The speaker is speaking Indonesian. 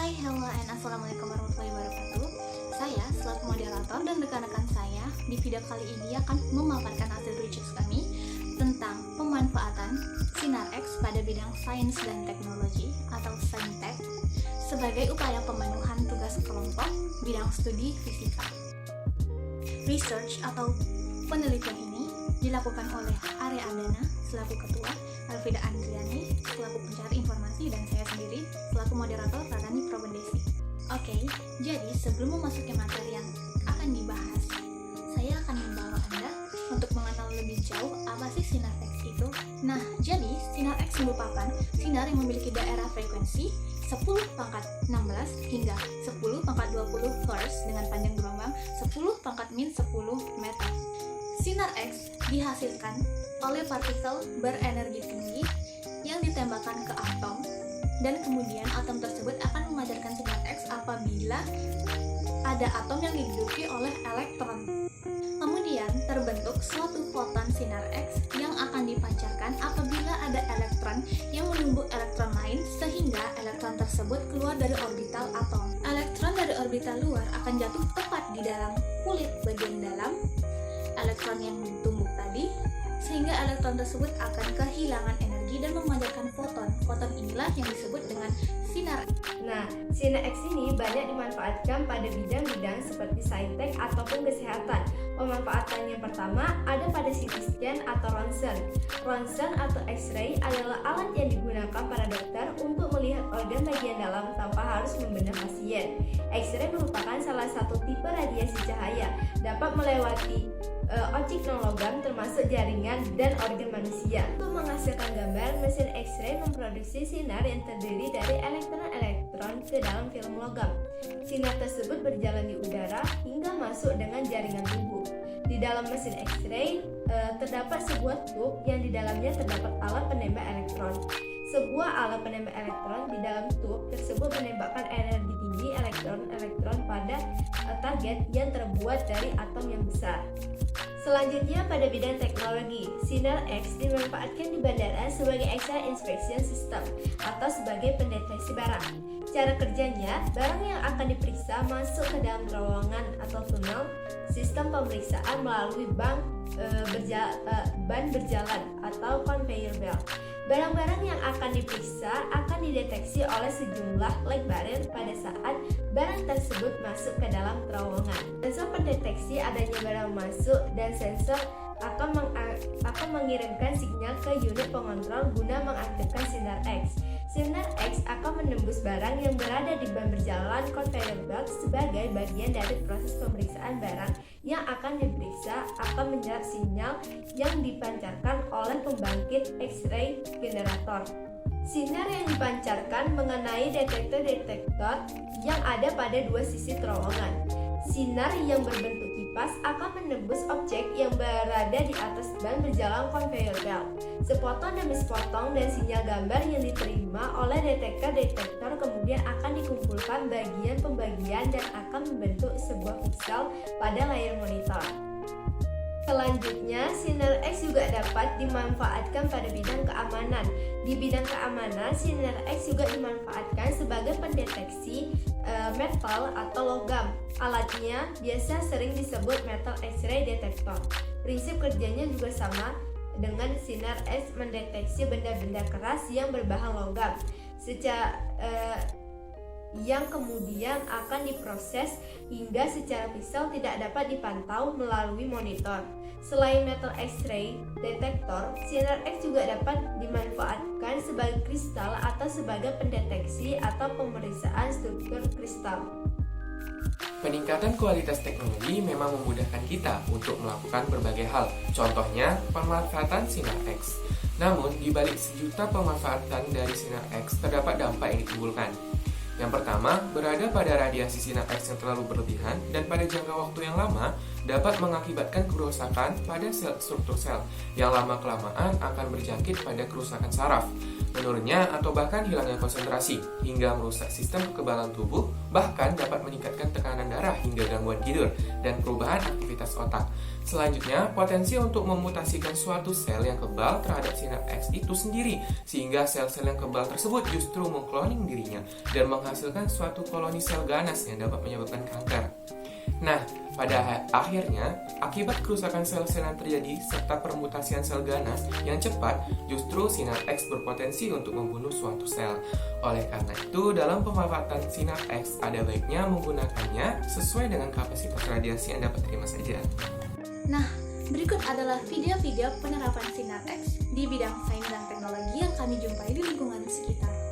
Hai, hello, and assalamualaikum warahmatullahi wabarakatuh. Saya selaku moderator dan rekan-rekan saya di video kali ini akan memaparkan hasil research kami tentang pemanfaatan sinar X pada bidang sains dan teknologi atau saintek sebagai upaya pemenuhan tugas kelompok bidang studi fisika. Research atau penelitian ini dilakukan oleh Arya Andana selaku ketua, Elvida Andriani selaku pencari informasi, dan saya sendiri selaku moderator Radani Probendesi. Oke, jadi sebelum memasuki materi yang akan dibahas, saya akan membawa Anda untuk mengenal lebih jauh apa sih sinar X itu. Nah, jadi sinar X merupakan sinar yang memiliki daerah frekuensi 10⁻16 hingga 10⁻20 Hz dengan panjang gelombang 10⁻10 meter. Sinar X dihasilkan oleh partikel berenergi tinggi yang ditembakkan ke atom, dan kemudian atom tersebut akan memancarkan sinar X apabila ada atom yang diduduki oleh elektron. Kemudian terbentuk suatu foton sinar X yang akan dipancarkan apabila ada elektron yang menumbuk elektron lain sehingga elektron tersebut keluar dari orbital atom. Elektron dari orbital luar akan jatuh tepat di dalam kulit bagian dalam elektron yang ditumbuk tadi, sehingga elektron tersebut akan kehilangan energi dan memancarkan foton. Foton inilah yang disebut dengan sinar. Nah, sinar X ini banyak dimanfaatkan pada bidang-bidang seperti saintek ataupun kesehatan. Pemanfaatan yang pertama ada pada CT scan atau ronsen. Ronsen atau X-ray adalah alat yang digunakan para dokter untuk melihat organ bagian dalam tanpa harus membedah pasien. X-ray merupakan salah satu tipe radiasi cahaya, dapat melewati objek non-logam termasuk jaringan dan organ manusia. Untuk menghasilkan gambar, mesin X-ray memproduksi sinar yang terdiri dari elektron-elektron ke dalam film logam. Sinar tersebut berjalan di udara hingga masuk dengan jaringan tubuh. Di dalam mesin X-ray terdapat sebuah tube yang di dalamnya terdapat alat penembak elektron. Sebuah alat penembak elektron di dalam tube tersebut menembakkan energi tinggi elektron-elektron pada target yang terbuat dari atom yang besar. Selanjutnya pada bidang teknologi, sinar X dimanfaatkan di bandara sebagai X-ray inspection system atau sebagai pendeteksi barang. Cara kerjanya, barang yang akan diperiksa masuk ke dalam terowongan atau tunnel. Sistem pemeriksaan melalui ban berjalan atau conveyor belt. Barang-barang yang akan diperiksa akan dideteksi oleh sejumlah flag barrier pada saat barang tersebut masuk ke dalam terowongan. Sensor pendeteksi adanya barang masuk dan sensor akan mengirimkan sinyal ke unit pengontrol guna mengaktifkan sinar X. Sinar X akan menembus barang yang berada di ban berjalan conveyor belt sebagai bagian dari proses pemeriksaan barang yang akan diperiksa akan menyerap sinyal yang dipancarkan oleh pembangkit X-ray generator. Sinar yang dipancarkan mengenai detektor-detektor yang ada pada dua sisi terowongan. Sinar yang berbentuk kipas akan menembus objek yang berada di atas ban berjalan conveyor belt. Sepotong demi sepotong dan sinyal gambar yang diterima oleh detektor-detektor kemudian akan dikumpulkan bagian pembagian dan akan membentuk sebuah piksel pada layar monitor. Selanjutnya, sinar X juga dapat dimanfaatkan pada bidang keamanan. Di bidang keamanan, sinar X juga dimanfaatkan sebagai pendeteksi metal atau logam. Alatnya biasa sering disebut metal X-ray detector. Prinsip kerjanya juga sama dengan sinar X mendeteksi benda-benda keras yang berbahan logam yang kemudian akan diproses hingga secara piksel tidak dapat dipantau melalui monitor. Selain metal X-ray detektor, sinar X juga dapat dimanfaatkan sebagai kristal atau sebagai pendeteksi atau pemeriksaan struktur kristal. Peningkatan kualitas teknologi memang memudahkan kita untuk melakukan berbagai hal, contohnya pemanfaatan sinar X. Namun, di balik sejuta pemanfaatan dari sinar X, terdapat dampak yang ditimbulkan. Yang pertama, berada pada radiasi sinar X yang terlalu berlebihan dan pada jangka waktu yang lama dapat mengakibatkan kerusakan pada struktur sel yang lama-kelamaan akan berjangkit pada kerusakan saraf. menurunnya atau bahkan hilangnya konsentrasi, hingga merusak sistem kekebalan tubuh, bahkan dapat meningkatkan tekanan darah hingga gangguan tidur, dan perubahan aktivitas otak. Selanjutnya, potensi untuk memutasikan suatu sel yang kebal terhadap sinapse itu sendiri, sehingga sel-sel yang kebal tersebut justru mengkloning dirinya dan menghasilkan suatu koloni sel ganas yang dapat menyebabkan kanker. Nah, pada akhirnya, akibat kerusakan sel-sel yang terjadi serta permutasian sel ganas yang cepat, justru sinapse berpotensi untuk membunuh suatu sel. Oleh karena itu, dalam pemanfaatan sinapse, ada baiknya menggunakannya sesuai dengan kapasitas radiasi yang dapat terima saja. Nah, berikut adalah video-video penerapan sinapse di bidang sains dan teknologi yang kami jumpai di lingkungan sekitar.